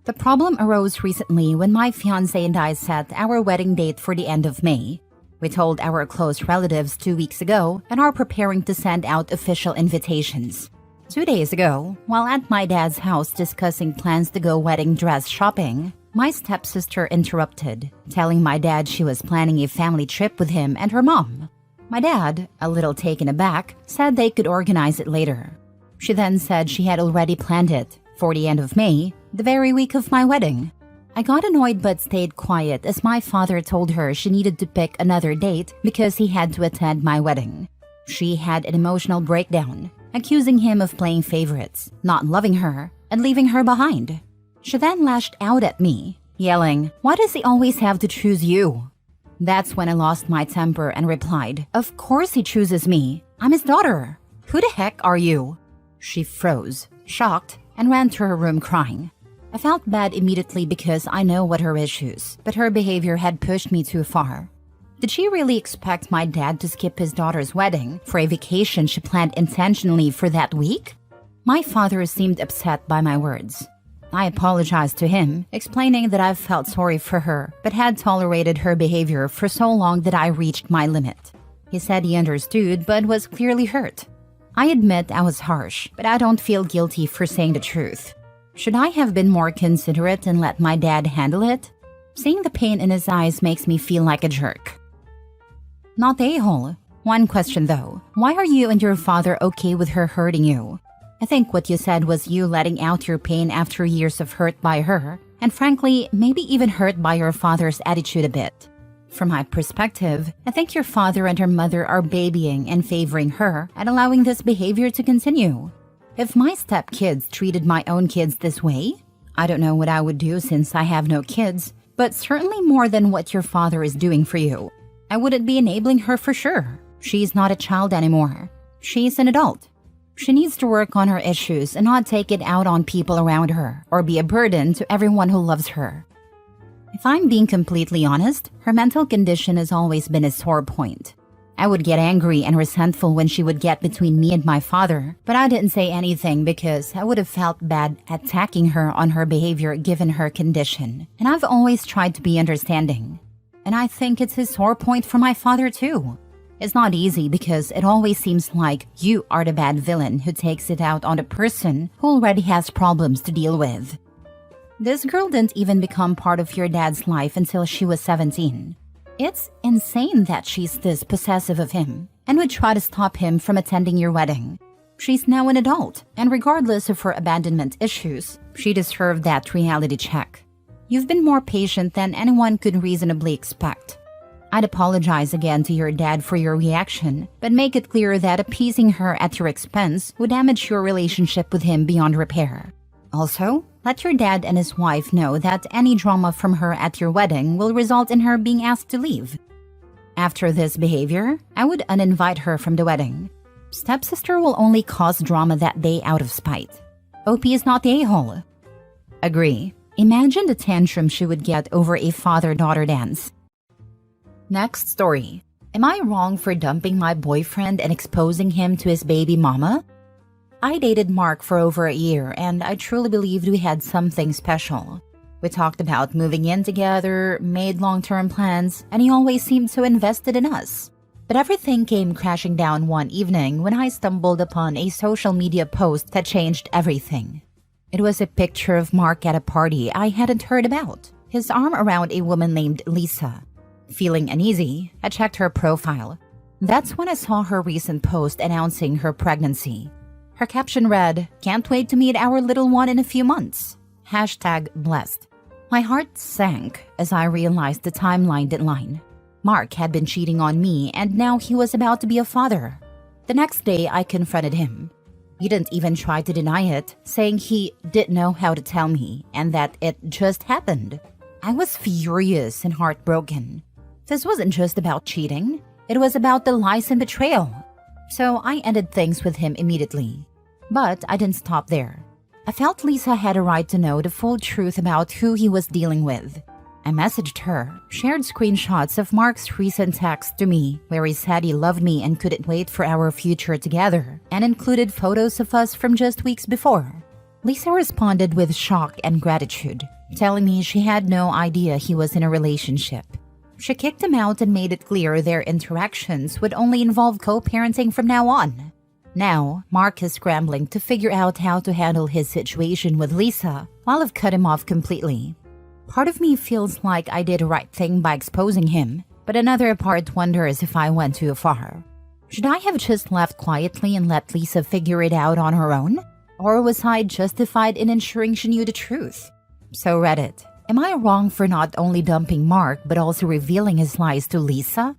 The problem arose recently when my fiancé and I set our wedding date for the end of May. We told our close relatives 2 weeks ago and are preparing to send out official invitations. 2 days ago, while at my dad's house discussing plans to go wedding dress shopping, my stepsister interrupted, telling my dad she was planning a family trip with him and her mom. My dad, a little taken aback, said they could organize it later. She then said she had already planned it for the end of May, the very week of my wedding. I got annoyed but stayed quiet as my father told her she needed to pick another date because he had to attend my wedding. She had an emotional breakdown, accusing him of playing favorites, not loving her, and leaving her behind. She then lashed out at me, yelling, "Why does he always have to choose you?" That's when I lost my temper and replied, "Of course he chooses me. I'm his daughter. Who the heck are you?" She froze, shocked, and ran to her room crying. I felt bad immediately because I know what her issues, but her behavior had pushed me too far. Did she really expect my dad to skip his daughter's wedding for a vacation she planned intentionally for that week? My father seemed upset by my words. I apologized to him, explaining that I felt sorry for her, but had tolerated her behavior for so long that I reached my limit. He said he understood, but was clearly hurt. I admit I was harsh, but I don't feel guilty for saying the truth. Should I have been more considerate and let my dad handle it? Seeing the pain in his eyes makes me feel like a jerk. Not the a-hole. One question though, why are you and your father okay with her hurting you? I think what you said was you letting out your pain after years of hurt by her, and frankly, maybe even hurt by your father's attitude a bit. From my perspective, I think your father and her mother are babying and favoring her and allowing this behavior to continue. If my stepkids treated my own kids this way, I don't know what I would do since I have no kids, but certainly more than what your father is doing for you. I wouldn't be enabling her for sure. She's not a child anymore. She's an adult. She needs to work on her issues and not take it out on people around her or be a burden to everyone who loves her. If I'm being completely honest, her mental condition has always been a sore point. I would get angry and resentful when she would get between me and my father, but I didn't say anything because I would have felt bad attacking her on her behavior given her condition, and I've always tried to be understanding. And I think it's a sore point for my father too. It's not easy because it always seems like you are the bad villain who takes it out on the person who already has problems to deal with. This girl didn't even become part of your dad's life until she was 17. It's insane that she's this possessive of him and would try to stop him from attending your wedding. She's now an adult, and regardless of her abandonment issues, she deserved that reality check. You've been more patient than anyone could reasonably expect. I'd apologize again to your dad for your reaction, but make it clear that appeasing her at your expense would damage your relationship with him beyond repair. Also, let your dad and his wife know that any drama from her at your wedding will result in her being asked to leave. After this behavior, I would uninvite her from the wedding. Stepsister will only cause drama that day out of spite. OP is not the a-hole. Agree. Imagine the tantrum she would get over a father-daughter dance. Next story. Am I wrong for dumping my boyfriend and exposing him to his baby mama? I dated Mark for over a year, and I truly believed we had something special. We talked about moving in together, made long-term plans, and he always seemed so invested in us. But everything came crashing down one evening when I stumbled upon a social media post that changed everything. It was a picture of Mark at a party I hadn't heard about, his arm around a woman named Lisa. Feeling uneasy, I checked her profile. That's when I saw her recent post announcing her pregnancy. Her caption read, "Can't wait to meet our little one in a few months. #blessed. My heart sank as I realized the timeline deadline. Mark had been cheating on me, and now he was about to be a father. The next day, I confronted him. He didn't even try to deny it, saying he didn't know how to tell me and that it just happened. I was furious and heartbroken. This wasn't just about cheating. It was about the lies and betrayal. So I ended things with him immediately. But I didn't stop there. I felt Lisa had a right to know the full truth about who he was dealing with. I messaged her, shared screenshots of Mark's recent text to me where he said he loved me and couldn't wait for our future together, and included photos of us from just weeks before. Lisa responded with shock and gratitude, telling me she had no idea he was in a relationship. She kicked him out and made it clear their interactions would only involve co-parenting from now on. Now, Mark is scrambling to figure out how to handle his situation with Lisa while I've cut him off completely. Part of me feels like I did the right thing by exposing him, but another part wonders if I went too far. Should I have just left quietly and let Lisa figure it out on her own? Or was I justified in ensuring she knew the truth? So Reddit, am I wrong for not only dumping Mark but also revealing his lies to Lisa?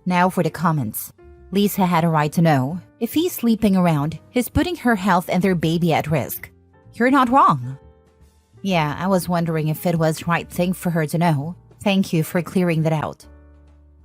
Now for the comments. Lisa had a right to know. If he's sleeping around, he's putting her health and their baby at risk. You're not wrong. Yeah, I was wondering if it was the right thing for her to know. Thank you for clearing that out.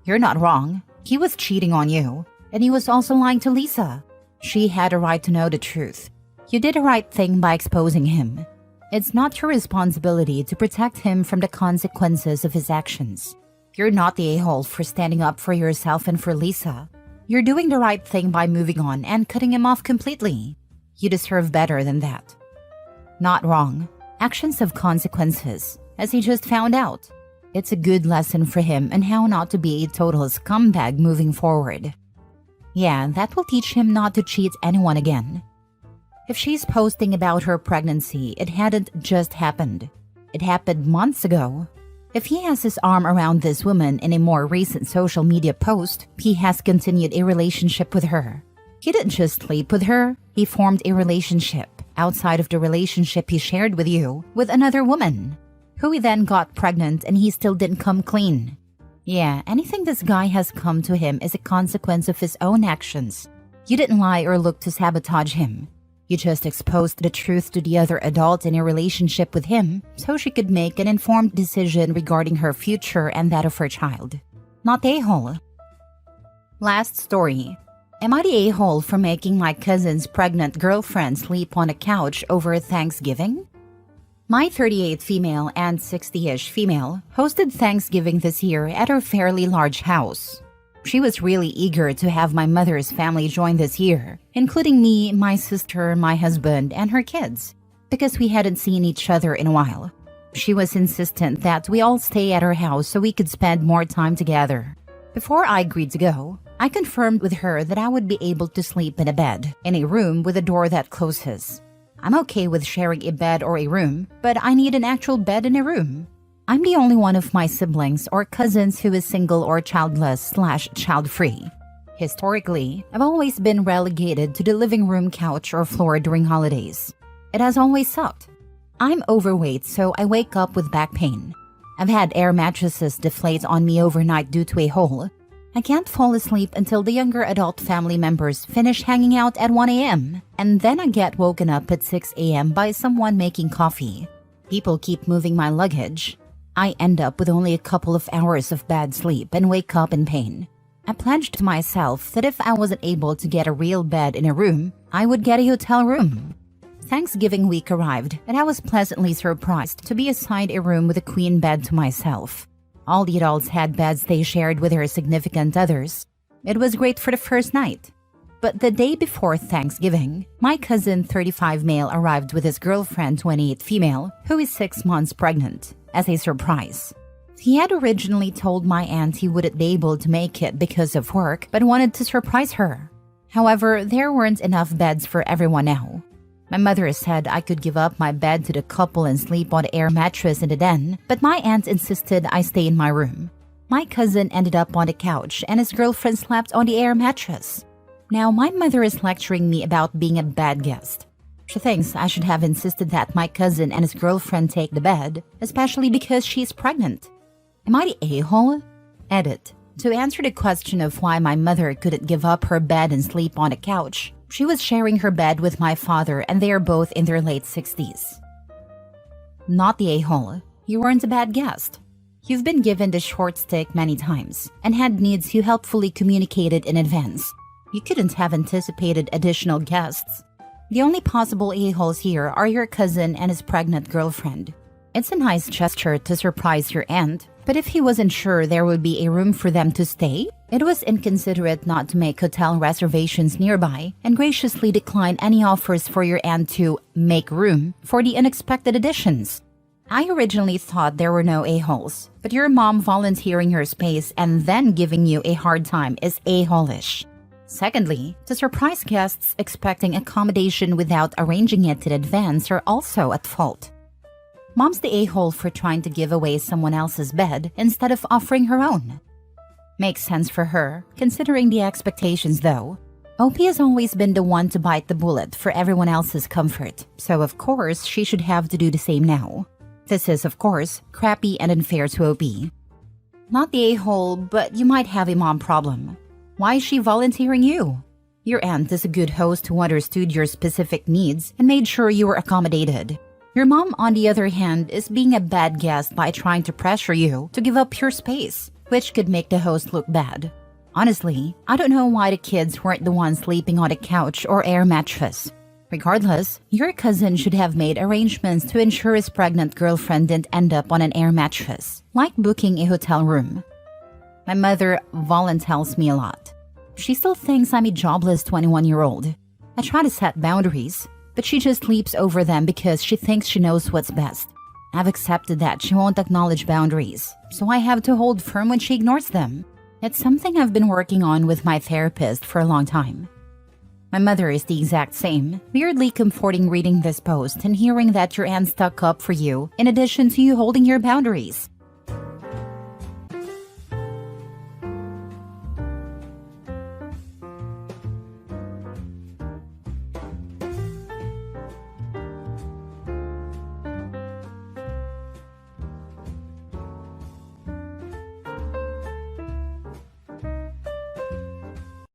You're not wrong. He was cheating on you, and he was also lying to Lisa. She had a right to know the truth. You did the right thing by exposing him. It's not your responsibility to protect him from the consequences of his actions. You're not the a-hole for standing up for yourself and for Lisa. You're doing the right thing by moving on and cutting him off completely. You deserve better than that. Not wrong. Actions have consequences, as he just found out. It's a good lesson for him on how not to be a total scumbag moving forward. Yeah, that will teach him not to cheat anyone again. If she's posting about her pregnancy, it hadn't just happened. It happened months ago. If he has his arm around this woman in a more recent social media post, he has continued a relationship with her. He didn't just sleep with her, he formed a relationship outside of the relationship he shared with you with another woman, who he then got pregnant and he still didn't come clean. Yeah, anything this guy has come to him is a consequence of his own actions. You didn't lie or look to sabotage him. You just exposed the truth to the other adult in a relationship with him so she could make an informed decision regarding her future and that of her child. Not a-hole. Last story. Am I the a-hole for making my cousin's pregnant girlfriend sleep on a couch over Thanksgiving? My 38th female and 60-ish female hosted Thanksgiving this year at her fairly large house. She was really eager to have my mother's family join this year, including me, my sister, my husband, and her kids, because we hadn't seen each other in a while. She was insistent that we all stay at her house so we could spend more time together. Before I agreed to go, I confirmed with her that I would be able to sleep in a bed, in a room with a door that closes. I'm okay with sharing a bed or a room, but I need an actual bed in a room. I'm the only one of my siblings or cousins who is single or childless/child-free. Historically, I've always been relegated to the living room couch or floor during holidays. It has always sucked. I'm overweight, so I wake up with back pain. I've had air mattresses deflate on me overnight due to a hole. I can't fall asleep until the younger adult family members finish hanging out at 1 a.m. And then I get woken up at 6 a.m. by someone making coffee. People keep moving my luggage. I end up with only a couple of hours of bad sleep and wake up in pain. I pledged to myself that if I wasn't able to get a real bed in a room, I would get a hotel room. Thanksgiving week arrived, and I was pleasantly surprised to be assigned a room with a queen bed to myself. All the adults had beds they shared with their significant others. It was great for the first night. But the day before Thanksgiving, my cousin 35 male arrived with his girlfriend 28 female, who is 6 months pregnant, as a surprise. He had originally told my aunt he wouldn't be able to make it because of work, but wanted to surprise her. However, there weren't enough beds for everyone now. My mother said I could give up my bed to the couple and sleep on the air mattress in the den, but my aunt insisted I stay in my room. My cousin ended up on the couch and his girlfriend slept on the air mattress. Now my mother is lecturing me about being a bad guest. She thinks I should have insisted that my cousin and his girlfriend take the bed, especially because she's pregnant. Am I the a-hole? Edit. To answer the question of why my mother couldn't give up her bed and sleep on the couch, she was sharing her bed with my father and they are both in their late 60s. Not the a-hole. You weren't a bad guest. You've been given the short stick many times and had needs you helpfully communicated in advance. You couldn't have anticipated additional guests. The only possible a-holes here are your cousin and his pregnant girlfriend. It's a nice gesture to surprise your aunt, but if he wasn't sure there would be a room for them to stay, it was inconsiderate not to make hotel reservations nearby and graciously decline any offers for your aunt to make room for the unexpected additions. I originally thought there were no a-holes, but your mom volunteering her space and then giving you a hard time is a-hole-ish. Secondly, to surprise guests expecting accommodation without arranging it in advance are also at fault. Mom's the a-hole for trying to give away someone else's bed instead of offering her own. Makes sense for her, considering the expectations though. OP has always been the one to bite the bullet for everyone else's comfort, so of course she should have to do the same now. This is, of course, crappy and unfair to OP. Not the a-hole, but you might have a mom problem. Why is she volunteering you? Your aunt is a good host who understood your specific needs and made sure you were accommodated. Your mom, on the other hand, is being a bad guest by trying to pressure you to give up your space, which could make the host look bad. Honestly, I don't know why the kids weren't the ones sleeping on a couch or air mattress. Regardless, your cousin should have made arrangements to ensure his pregnant girlfriend didn't end up on an air mattress, like booking a hotel room. My mother voluntells me a lot. She still thinks I'm a jobless 21-year-old. I try to set boundaries, but she just leaps over them because she thinks she knows what's best. I've accepted that she won't acknowledge boundaries, so I have to hold firm when she ignores them. It's something I've been working on with my therapist for a long time. My mother is the exact same, weirdly comforting reading this post and hearing that your aunt stuck up for you in addition to you holding your boundaries.